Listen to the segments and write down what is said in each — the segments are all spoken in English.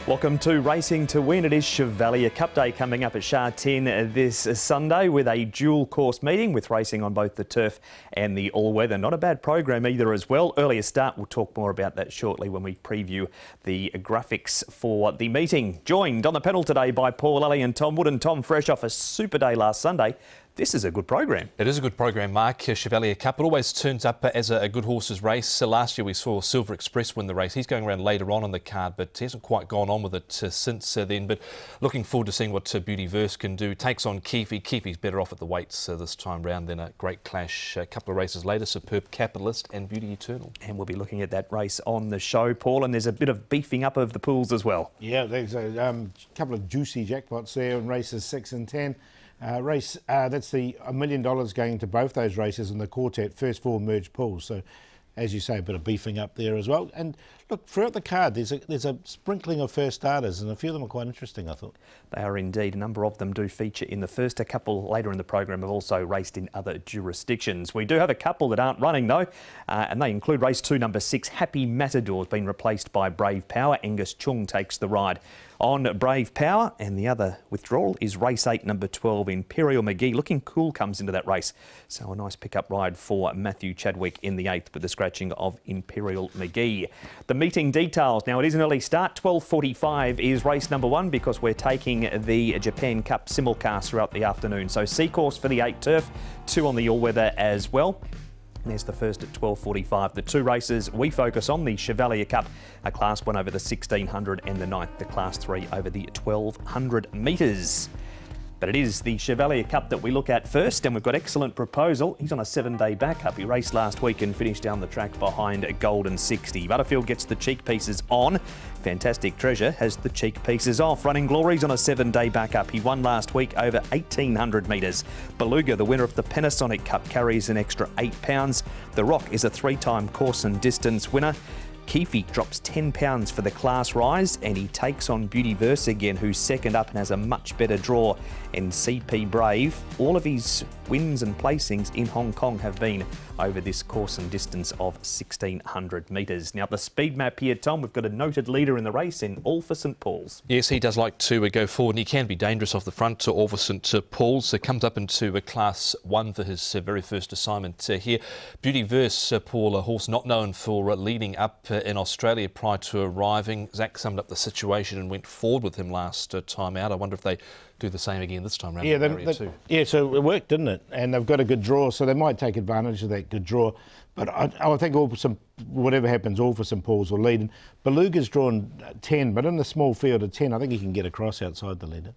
Welcome to Racing to Win. It is Chevalier Cup Day coming up at Sha Tin this Sunday with a dual course meeting with racing on both the turf and the all-weather. Not a bad program either as well. Earlier start, we'll talk more about that shortly when we preview the graphics for the meeting. Joined on the panel today by Paul Alley and Tom Wood. And Tom, fresh off a super day last Sunday, this is a good program. It is a good program, Mark. Chevalier Cup, it always turns up as a good horse's race. Last year we saw Silver Express win the race. He's going around later on the card, but he hasn't quite gone on with it since then. But looking forward to seeing what Beauty Verse can do. Takes on Keefe. Keefe's better off at the weights this time round than a Great Clash a couple of races later. Superb Capitalist and Beauty Eternal. And we'll be looking at that race on the show, Paul. And there's a bit of beefing up of the pools as well. Yeah, there's a couple of juicy jackpots there in races 6 and 10. That's the $1 million going to both those races in the quartet, first 4 merged pools. So, as you say, a bit of beefing up there as well. And look, throughout the card, there's a sprinkling of first starters, and a few of them are quite interesting, I thought. They are indeed. A number of them do feature in the first. A couple later in the program have also raced in other jurisdictions. We do have a couple that aren't running though, and they include race 2, number 6, Happy Matador, has been replaced by Brave Power. Angus Chung takes the ride on Brave Power, and the other withdrawal is race 8, number 12, Imperial McGee. Looking cool comes into that race, so a nice pickup ride for Matthew Chadwick in the 8th with the scratching of Imperial McGee. The meeting details. Now, it is an early start. 12:45 is race number 1 because we're taking the Japan Cup simulcast throughout the afternoon. So C course for the 8 turf, 2 on the all-weather as well. There's the first at 12:45. The 2 races we focus on, the Chevalier Cup, a Class 1 over the 1600, and the 9th, the Class 3 over the 1200 metres. But it is the Chevalier Cup that we look at first, and we've got Excellent Proposal. He's on a 7-day backup. He raced last week and finished down the track behind a Golden 60. Butterfield gets the cheek pieces on. Fantastic Treasure has the cheek pieces off. Running Glory's on a 7-day backup. He won last week over 1,800 metres. Beluga, the winner of the Panasonic Cup, carries an extra £8. The Rock is a 3-time course and distance winner. Keefe drops £10 for the class rise, and he takes on Beauty Verse again, who's second up and has a much better draw. And CP Brave, all of his wins and placings in Hong Kong have been over this course and distance of 1,600 metres. Now, the speed map here, Tom, we've got a noted leader in the race in All for St Paul's. Yes, he does like to go forward, and he can be dangerous off the front to All for St Paul's. So comes up into a Class 1 for his very first assignment here. Beauty Verse, Paul, a horse not known for leading up in Australia prior to arriving. Zach summed up the situation and went forward with him last time out. I wonder if they do the same again this time round. Yeah, so it worked, didn't it? And they've got a good draw, so they might take advantage of that good draw. But I think whatever happens, All for St Paul's will lead. And Beluga's drawn 10, but in the small field of 10, I think he can get across outside the leader.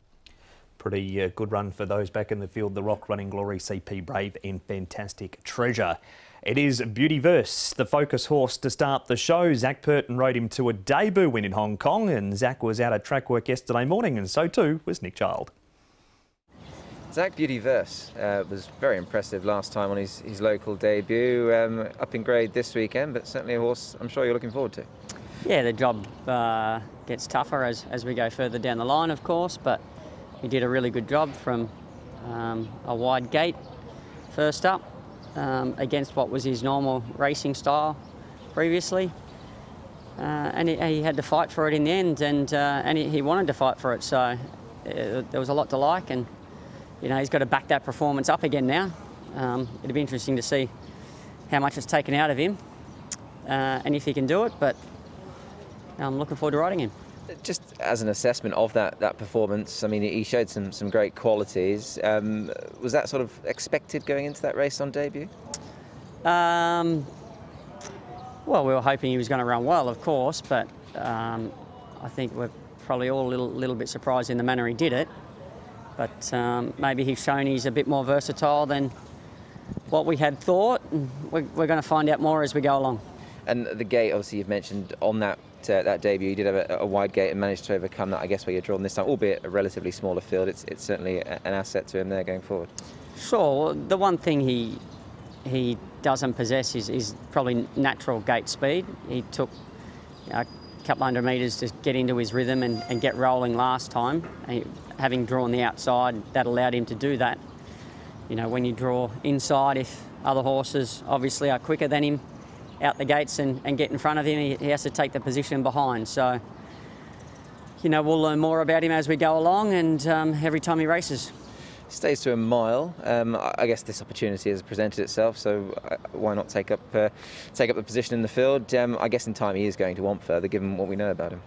Pretty good run for those back in the field. The Rock, Running Glory, CP Brave and Fantastic Treasure. It is Beauty Verse, the focus horse to start the show. Zach Purton rode him to a debut win in Hong Kong, and Zach was out at track work yesterday morning, and so too was Nick Child. Zach, Beauty Verse was very impressive last time on his local debut. Up in grade this weekend, but certainly a horse I'm sure you're looking forward to. Yeah, the job gets tougher as we go further down the line, of course, but he did a really good job from a wide gate first up. Against what was his normal racing style previously, and he had to fight for it in the end, and he wanted to fight for it. So there was a lot to like, and he's got to back that performance up again now. It'll be interesting to see how much it's taken out of him, and if he can do it. But I'm looking forward to riding him. Just as an assessment of that performance, I mean, he showed some great qualities. Was that sort of expected going into that race on debut? Well, we were hoping he was going to run well, of course, but I think we're probably all a little bit surprised in the manner he did it. But maybe he's shown he's a bit more versatile than what we had thought. And we're going to find out more as we go along. And the gate, obviously, you've mentioned on that debut, you did have a wide gate and managed to overcome that, I guess, where you're drawn this time, albeit a relatively smaller field. It's certainly an asset to him there going forward. Sure. The one thing he doesn't possess is probably natural gate speed. He took a couple hundred metres to get into his rhythm and get rolling last time. And having drawn the outside, that allowed him to do that. When you draw inside, if other horses obviously are quicker than him out the gates and get in front of him, he has to take the position behind. So you know, we'll learn more about him as we go along, and every time he races. Stays to a mile. I guess this opportunity has presented itself, so why not take up the position in the field? I guess in time he is going to want further, given what we know about him.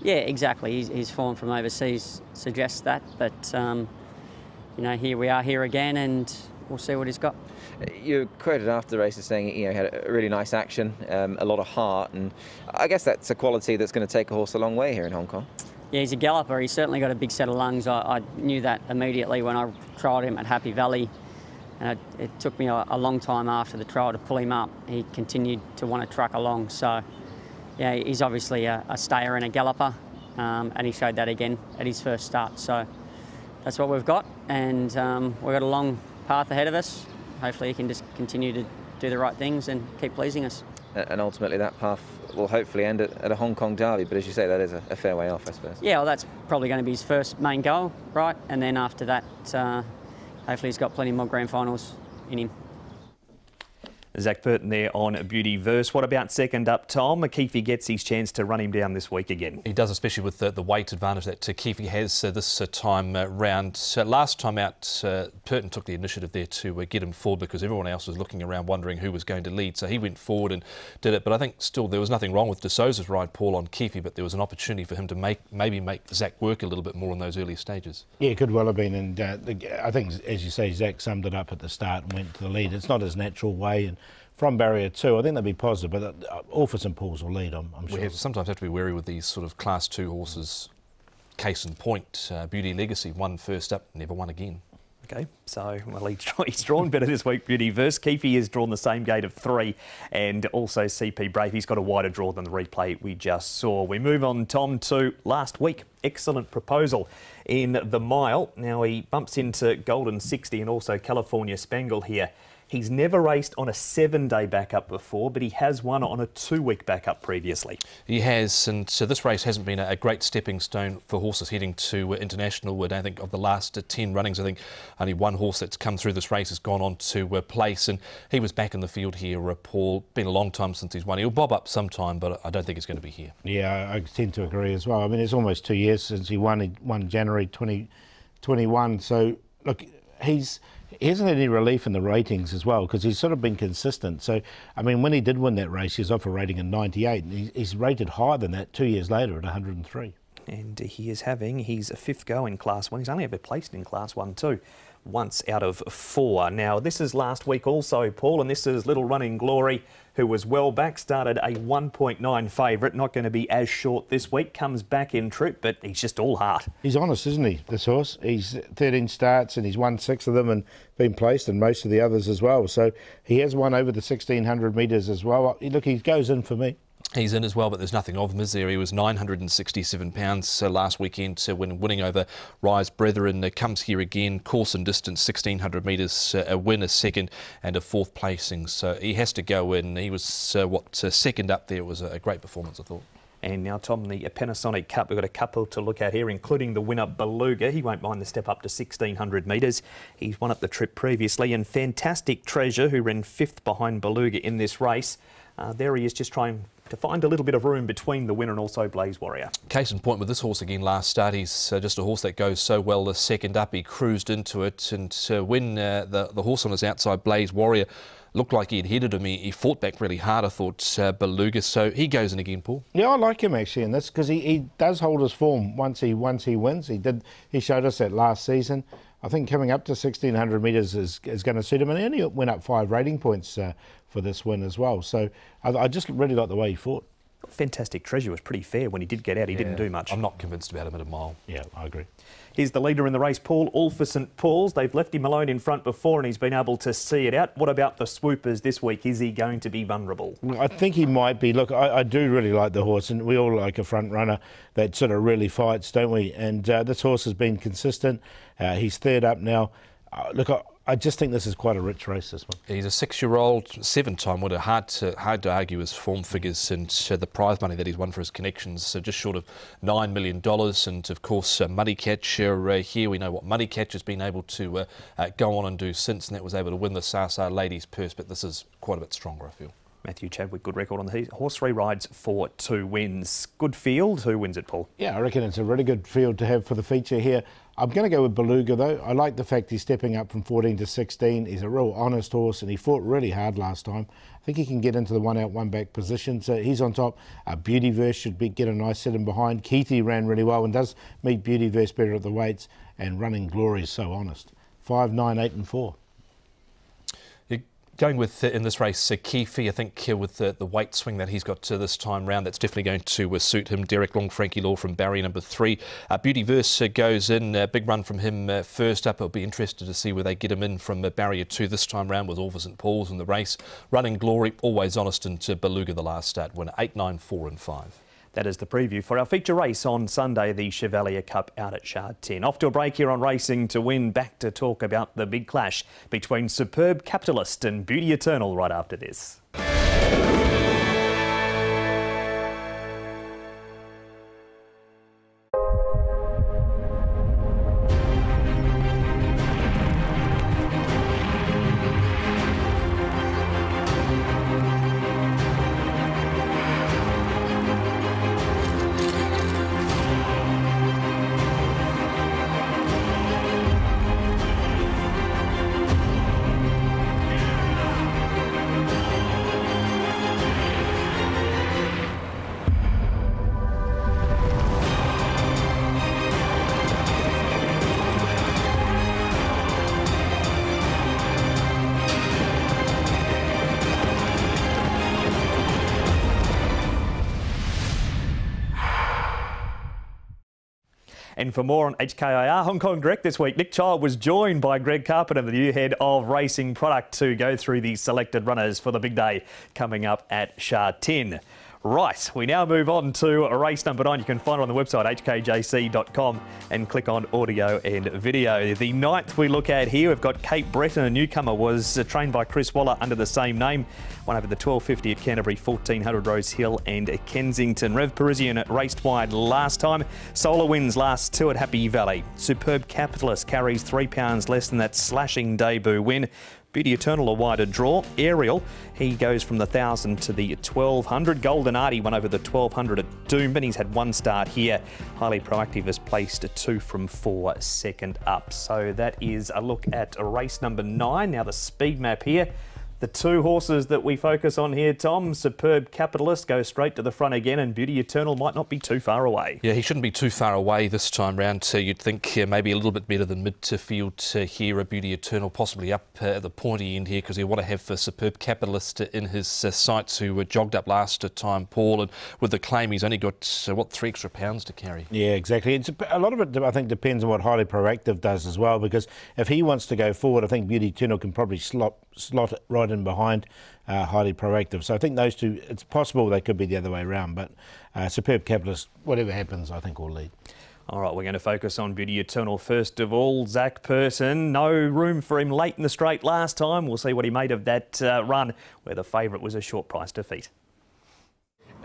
Yeah, exactly. His form from overseas suggests that, but you know, here we are here again, and we'll see what he's got. You quoted after the race as saying, you know, he had a really nice action, a lot of heart, and I guess that's a quality that's going to take a horse a long way here in Hong Kong. Yeah, he's a galloper. He's certainly got a big set of lungs. I knew that immediately when I trialled him at Happy Valley, and it took me a long time after the trial to pull him up. He continued to want to truck along, so yeah, he's obviously a stayer and a galloper, and he showed that again at his first start. So that's what we've got, and we've got a long path ahead of us. Hopefully he can just continue to do the right things and keep pleasing us. And ultimately that path will hopefully end at a Hong Kong derby, but as you say, that is a fair way off, I suppose. Yeah, well, that's probably going to be his first main goal, right? And then after that, hopefully he's got plenty more grand finals in him. Zach Burton there on Beauty Verse. What about second up, Tom? Keefe gets his chance to run him down this week again. He does, especially with the weight advantage that Keefe has this time round. Last time out, Burton took the initiative there to get him forward because everyone else was looking around wondering who was going to lead. So he went forward and did it. But I think still there was nothing wrong with De Souza's ride, Paul, on Keefe, but there was an opportunity for him to maybe make Zach work a little bit more in those early stages. Yeah, it could well have been. And I think, as you say, Zach summed it up at the start and went to the lead. It's not his natural way. And from barrier 2, I think they'd be positive, but Orphis and Paul's will lead, I'm sure. We sometimes have to be wary with these sort of Class 2 horses. Case in point, Beauty Legacy won first up, never won again. Okay, so well, he's drawn better this week, Beauty Verse. Keefe has drawn the same gate of 3, and also CP Brave. He's got a wider draw than the replay we just saw. We move on, Tom, to last week. Excellent proposal in the mile. Now he bumps into Golden 60 and also California Spangle here. He's never raced on a 7-day backup before, but he has won on a 2-week backup previously. He has, and so this race hasn't been a great stepping stone for horses heading to international. I don't think of the last 10 runnings, I think only one horse that's come through this race has gone on to place, and he was back in the field here, Paul. Been a long time since he's won. He'll bob up sometime, but I don't think it's going to be here. Yeah, I tend to agree as well. I mean, it's almost 2 years since he won. He won January 2021, so look, he hasn't had any relief in the ratings as well because he's sort of been consistent. So, I mean, when he did win that race, he was off a rating of 98, and he's rated higher than that 2 years later at 103. And he is having his 5th go in Class 1. He's only ever placed in Class 1 too, once out of 4. Now, this is last week also, Paul, and this is Little Running Glory, who was well back, started a 1.9 favourite, not going to be as short this week, comes back in trip, but he's just all heart. He's honest, isn't he, this horse? He's 13 starts and he's won 6 of them and been placed in most of the others as well. So he has won over the 1,600 metres as well. Look, he goes in for me. He's in as well, but there's nothing of him, is there? He was £967 last weekend when winning over Rise Brethren. Comes here again, course and distance, 1,600 metres, a win, a second and a 4th placing. So he has to go in. He was, second up there. It was a great performance, I thought. And now, Tom, the Panasonic Cup, we've got a couple to look at here, including the winner, Beluga. He won't mind the step up to 1,600 metres. He's won up the trip previously. And Fantastic Treasure, who ran 5th behind Beluga in this race. There he is, just trying to find a little bit of room between the winner and also Blaze Warrior. Case in point with this horse again last start, he's just a horse that goes so well the second up. He cruised into it, and when the horse on his outside, Blaze Warrior, looked like he'd headed him, he fought back really hard, I thought, Beluga. So he goes in again, Paul. Yeah, I like him actually in this because he does hold his form once he wins. He showed us that last season. I think coming up to 1,600 metres is going to suit him, and he only went up 5 rating points for this win as well. So I just really like the way he fought. Fantastic Treasure was pretty fair when he did get out. He didn't do much. I'm not convinced about him at a mile. Yeah, I agree. Here's the leader in the race, Paul, all for St Paul's. They've left him alone in front before and he's been able to see it out. What about the swoopers this week? Is he going to be vulnerable? I think he might be. Look, I do really like the horse, and we all like a front runner that sort of really fights, don't we? And this horse has been consistent. He's 3rd up now. Look, I just think this is quite a rich race, this one. He's a 6-year-old, 7-time winner. Hard to argue his form figures and the prize money that he's won for his connections. So just short of $9 million. And of course, Muddy Catcher here. We know what Muddy Catcher's been able to go on and do since, and that was able to win the Sasa Ladies Purse. But this is quite a bit stronger, I feel. Matthew Chadwick, good record on the horse, 3 rides for 2 wins. Good field. Who wins it, Paul? Yeah, I reckon it's a really good field to have for the feature here. I'm going to go with Beluga though. I like the fact he's stepping up from 14 to 16. He's a real honest horse and he fought really hard last time. I think he can get into the 1 out, 1 back position. So he's on top. Beautyverse should get a nice sit in behind. Keithy ran really well and does meet Beautyverse better at the weights. And Running Glory is so honest. 5, 9, 8 and 4. Going with, in this race, Keefe, I think with the weight swing that he's got this time round, that's definitely going to suit him. Derek Long, Frankie Law from barrier number 3. Beautyverse goes in, big run from him first up. I'll be interested to see where they get him in from barrier 2 this time round with Orva St Paul's in the race. Running Glory, always honest, into Beluga the last start, winner 8, 9, 4 and 5. That is the preview for our feature race on Sunday, the Chevalier Cup out at Sha Tin. Off to a break here on Racing to Win. Back to talk about the big clash between Superb Capitalist and Beauty Eternal right after this. And for more on HKIR Hong Kong Direct this week, Nick Child was joined by Greg Carpenter, the new head of racing product, to go through the selected runners for the big day coming up at Sha Tin. Right, we now move on to race number 9. You can find it on the website hkjc.com and click on audio and video. The 9th we look at here, we've got Cape Breton, a newcomer, was trained by Chris Waller under the same name. Won over the 1250 at Canterbury, 1400 Rose Hill and Kensington. Rev Parisian raced wide last time. Solar wins last 2 at Happy Valley. Superb Capitalist carries £3 less than that slashing debut win. Beauty Eternal, a wider draw. Ariel, he goes from the 1,000 to the 1,200. Golden Artie won over the 1,200 at Doomben. He's had 1 start here. Highly Proactive has placed a 2 from 4 second up. So that is a look at race number 9. Now the speed map here. The 2 horses that we focus on here, Tom, Superb Capitalist goes straight to the front again, and Beauty Eternal might not be too far away. Yeah, he shouldn't be too far away this time round. You'd think maybe a little bit better than mid to field here, Beauty Eternal, possibly up at the pointy end here, because he want to have Superb Capitalist in his sights, who jogged up last time, Paul, and with the claim he's only got, 3 extra pounds to carry. Yeah, exactly. A lot of it, I think, depends on what Highly Proactive does as well, because if he wants to go forward, I think Beauty Eternal can probably slot it right in behind Highly Proactive. So I think those two, it's possible they could be the other way around, but Superb Capitalist, whatever happens, I think will lead. All right, we're going to focus on Beauty Eternal first of all. Zach Person, no room for him late in the straight last time. We'll see what he made of that run, where the favourite was a short price defeat.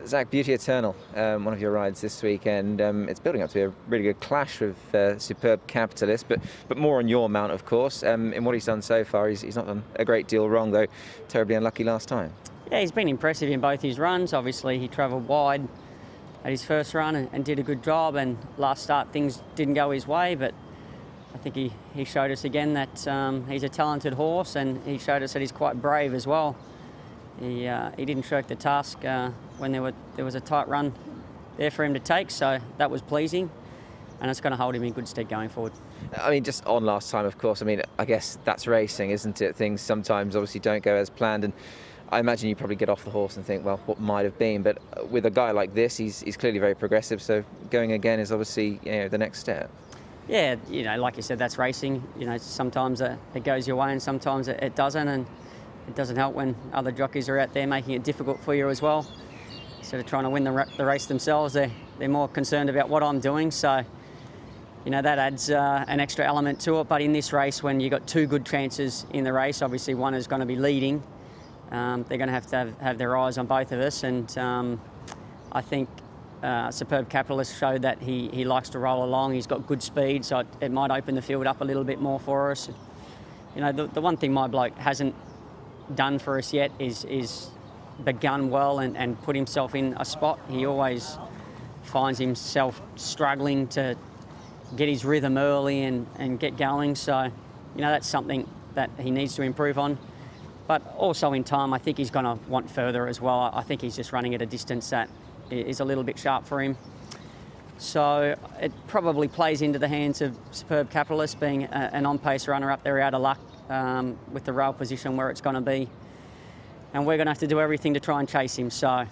Zach, Beauty Eternal, one of your rides this weekend. It's building up to be a really good clash with Superb Capitalist, but more on your mount, of course. In what he's done so far, he's not done a great deal wrong, though terribly unlucky last time. Yeah, he's been impressive in both his runs. Obviously, he travelled wide at his first run and did a good job, and last start things didn't go his way, but I think he showed us again that he's a talented horse, and he showed us that he's quite brave as well. He didn't shirk the task when there was a tight run there for him to take, so that was pleasing, and it's going to hold him in good stead going forward. I mean, just on last time, of course, I mean, I guess that's racing, isn't it? Things sometimes obviously don't go as planned, and I imagine you probably get off the horse and think, well, what might have been, but with a guy like this, he's clearly very progressive, so going again is obviously, the next step. Yeah, like you said, that's racing. Sometimes it goes your way and sometimes it doesn't, and it doesn't help when other jockeys are out there making it difficult for you as well. Instead of trying to win the race themselves, they're more concerned about what I'm doing. So, that adds an extra element to it. But in this race, when you've got 2 good chances in the race, obviously one is going to be leading. They're going to have their eyes on both of us. And I think Superb Capitalist showed that he likes to roll along. He's got good speed, so it might open the field up a little bit more for us. The one thing my bloke hasn't done for us yet is begun well and put himself in a spot. He always finds himself struggling to get his rhythm early and get going. So, you know, that's something that he needs to improve on. But also in time, I think he's going to want further as well. I think he's just running at a distance that is a little bit sharp for him. So it probably plays into the hands of Superb Capitalist, being an on-pace runner up there out of luck with the rail position where it's going to be. And we're going to have to do everything to try and chase him. So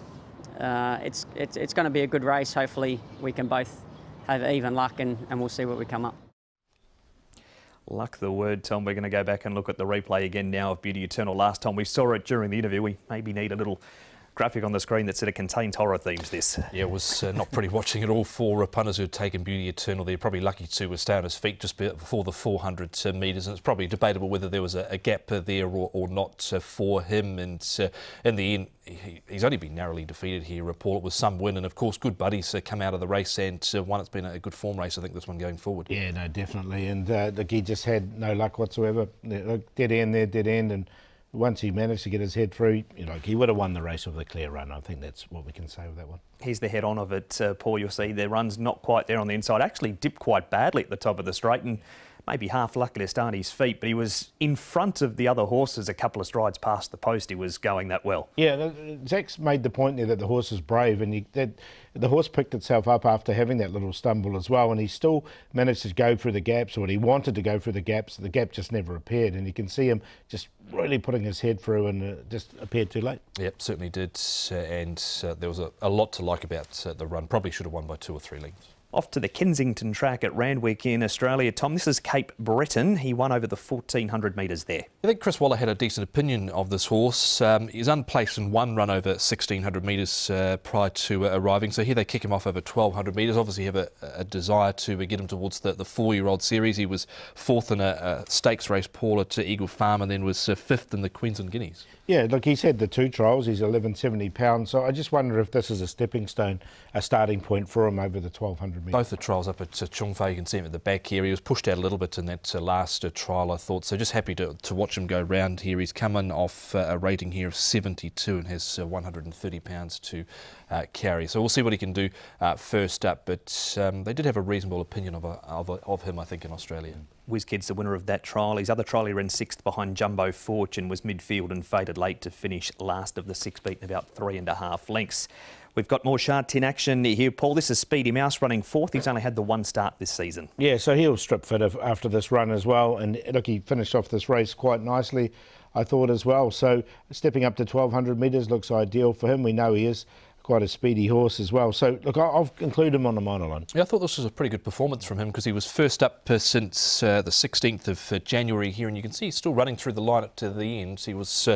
it's going to be a good race. Hopefully we can both have even luck and we'll see what we come up. Luck the word, Tom. We're going to go back and look at the replay again now of Beauty Eternal. Last time we saw it during the interview, we maybe need a little graphic on the screen that sort of contains horror themes, this. Yeah, it was not pretty watching it all for punters who had taken Beauty Eternal. They're probably lucky to stay on his feet just before the 400 metres, and it's probably debatable whether there was a gap there or not for him. And in the end, he's only been narrowly defeated here, Paul. It was some win, and of course good buddies come out of the race, and one, it's been a good form race, I think, this one going forward. Yeah, no, definitely. And look, he just had no luck whatsoever. Dead end there, dead end, and once he managed to get his head through, you know, he would have won the race with a clear run. I think that's what we can say with that one. Here's the head-on of it, Paul. You'll see the run's not quite there on the inside. Actually dipped quite badly at the top of the straight and maybe half lucky to start his feet, but he was in front of the other horses a couple of strides past the post. He was going that well. Yeah, Zach's made the point there that the horse is brave, and the horse picked itself up after having that little stumble as well, and he still managed to go through the gaps, or he wanted to go through the gaps. The gap just never appeared, and you can see him just really putting his head through, and just appeared too late. Yep, certainly did, and there was a lot to like about the run. Probably should have won by 2 or 3 lengths. Off to the Kensington track at Randwick in Australia. Tom, this is Cape Breton. He won over the 1,400 metres there. I think Chris Waller had a decent opinion of this horse. He's unplaced in one run over 1,600 metres prior to arriving. So here they kick him off over 1,200 metres. Obviously have a desire to get him towards the 4-year-old series. He was 4th in a stakes race, Paul, at Eagle Farm, and then was 5th in the Queensland Guineas. Yeah, look, he's had the 2 trials. He's 1170 pounds. So I just wonder if this is a stepping stone, a starting point for him over the 1,200 metres. Both the trials up at Chung Fei, you can see him at the back here. He was pushed out a little bit in that last trial, I thought. So just happy to watch him go round here. He's coming off a rating here of 72 and has 130 pounds to carry. So we'll see what he can do first up. But they did have a reasonable opinion of him, I think, in Australia. WizKid's the winner of that trial. His other trial, he ran 6th behind Jumbo Fortune, was midfield and faded late to finish last of the 6, beaten about 3.5 lengths. We've got more Sha Tin action here, Paul. This is Speedy Mouse running 4th. He's only had the 1 start this season. Yeah, so he'll strip fit after this run as well. And look, he finished off this race quite nicely, I thought, as well. So stepping up to 1,200 metres looks ideal for him. We know he is quite a speedy horse as well. So, look, I'll include him on the minor line. Yeah, I thought this was a pretty good performance from him because he was first up since the 16th of January here, and you can see he's still running through the line to the end. He was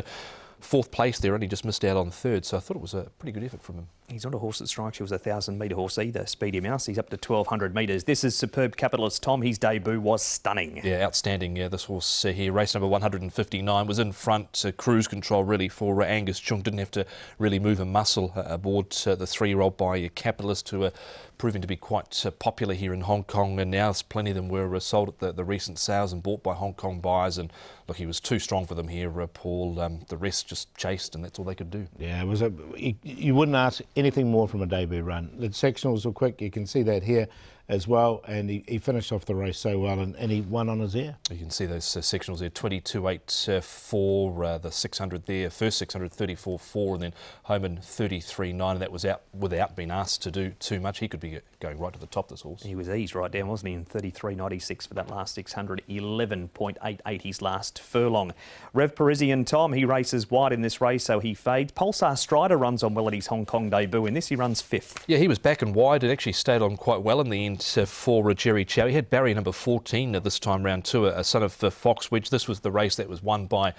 4th place there, only just missed out on 3rd, so I thought it was a pretty good effort from him. He's not a horse that strikes you as a 1,000-metre horse either, Speedy Mouse. He's up to 1,200 metres. This is Superb Capitalist Tom. His debut was stunning. Yeah, outstanding. Yeah, this horse here, race number 159, was in front, cruise control really for Angus Chung. Didn't have to really move a muscle aboard the 3-year-old by Capitalist, who are proving to be quite popular here in Hong Kong. And now plenty of them were sold at the recent sales and bought by Hong Kong buyers. And look, he was too strong for them here, Paul. The rest just chased, and that's all they could do. Yeah, it was you wouldn't ask anything more from a debut run. The sectionals were quick. You can see that here as well, and he finished off the race so well, and he won on his ear. You can see those sectionals there, 22.84, the 600 there, first 600 34.4, and then home in 33.9, and that was out without being asked to do too much. He could be going right to the top, this horse. He was eased right down, wasn't he, in 33.96 for that last 600, 11.88 his last furlong. Rev Parisian Tom, he races wide in this race, so he fades. Pulsar Strider runs on well at his Hong Kong debut. In this, he runs 5th. Yeah, he was back and wide. It actually stayed on quite well in the end for Jerry Chow. He had barrier number 14 this time round too, a son of Fox Wedge. This was the race that was won by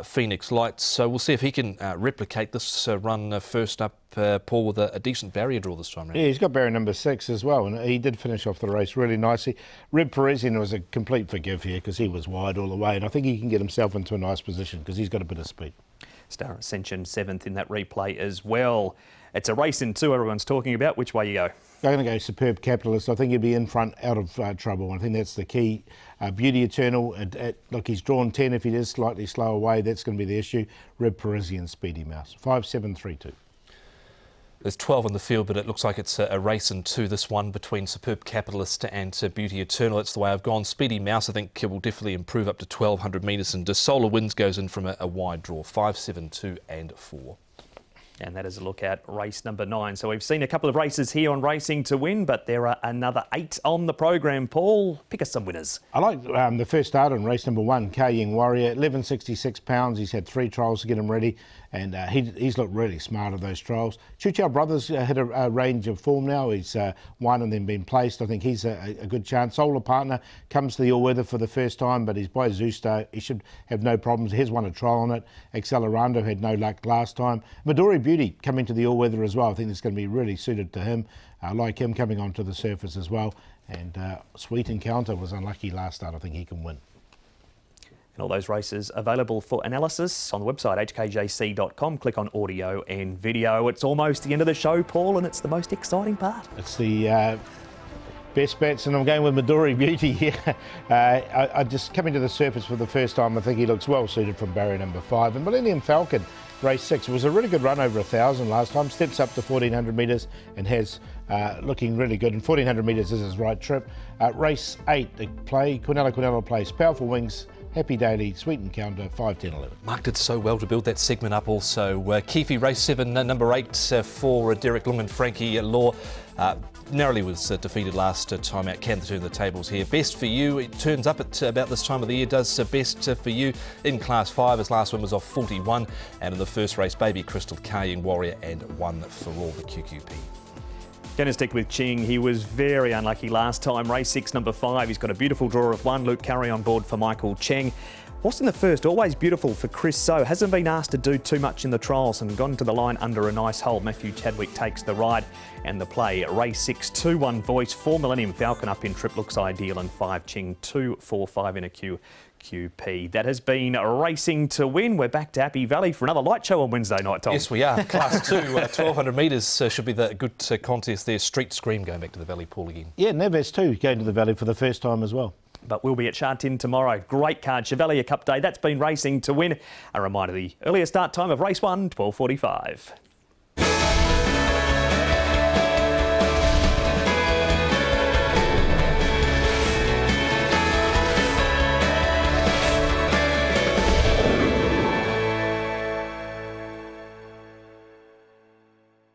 Phoenix Lights. So we'll see if he can replicate this run first up, Paul, with a decent barrier draw this time round. Yeah, he's got barrier number 6 as well, and he did finish off the race really nicely. Rev Parisian was a complete forgive here because he was wide all the way, and I think he can get himself into a nice position because he's got a bit of speed. Star Ascension 7th in that replay as well. It's a race in 2 everyone's talking about. Which way you go? I'm going to go Superb Capitalist. I think he'll be in front, out of trouble. I think that's the key. Beauty Eternal, look, he's drawn 10. If he is slightly slow away, that's going to be the issue. Red Parisian, Speedy Mouse. 5, 7, 3, 2. There's 12 in the field, but it looks like it's a race in 2, this one, between Superb Capitalist and Beauty Eternal. That's the way I've gone. Speedy Mouse, I think, will definitely improve up to 1,200 metres, and Solar Winds goes in from a wide draw. 5, 7, 2 and 4. And that is a look at race number 9. So we've seen a couple of races here on Racing to Win, but there are another 8 on the program. Paul, pick us some winners. I like the first starter in race number 1, Kaying Warrior, 1166 pounds. He's had 3 trials to get him ready, and he's looked really smart at those trials. Choo Chow Brothers hit a range of form now. He's won and then been placed. I think he's a good chance. Solar Partner comes to the all-weather for the first time, but he's by Zooster. He should have no problems. He's won a trial on it. Accelerando had no luck last time. Midori Beauty coming to the all-weather as well. I think it's going to be really suited to him. I like him coming onto the surface as well. And Sweet Encounter was unlucky last start. I think he can win. And all those races available for analysis on the website hkjc.com. Click on audio and video. It's almost the end of the show, Paul, and it's the most exciting part. It's the best bets, and I'm going with Midori Beauty here. I just coming to the surface for the first time. I think he looks well suited from barrier number 5. And Millennium Falcon, race 6, was a really good run over 1,000 last time. Steps up to 1,400 metres and has looking really good. And 1,400 metres is his right trip. Race 8, the play, Quinella Place, Powerful Wings, Happy Daily, Sweet Encounter, 5, 10, 11. Mark did so well to build that segment up also. Keefe, race 7, number 8 for Derek Lung and Frankie Law. Narrowly was defeated last time out. Can turn the tables here. Best for You, it turns up at about this time of the year, does best for you in Class 5. His last win was off 41. And in the first race, Baby Crystal, Kaying Warrior and One for All, the QQP. Going to stick with Ching. He was very unlucky last time. Race 6, number 5. He's got a beautiful draw of 1. Luke Curry on board for Michael Cheng. Horse in the first, always beautiful for Chris So. Hasn't been asked to do too much in the trials and gone to the line under a nice hole. Matthew Chadwick takes the ride and the play. Race 6, 2-1 Voice. 4 Millennium Falcon up in trip looks ideal, and 5 Ching, 2, 4, 5 in a QP. That has been Racing to Win. We're back to Happy Valley for another light show on Wednesday night, Tom. Yes, we are. Class 2, 1,200 metres should be the good contest there. Street Scream going back to the Valley, Paul, again. Yeah, Neves too going to the Valley for the first time as well. But we'll be at Sha Tin tomorrow. Great card, Chevalier Cup Day. That's been Racing to Win. A reminder, the earlier start time of race 1, 12:45.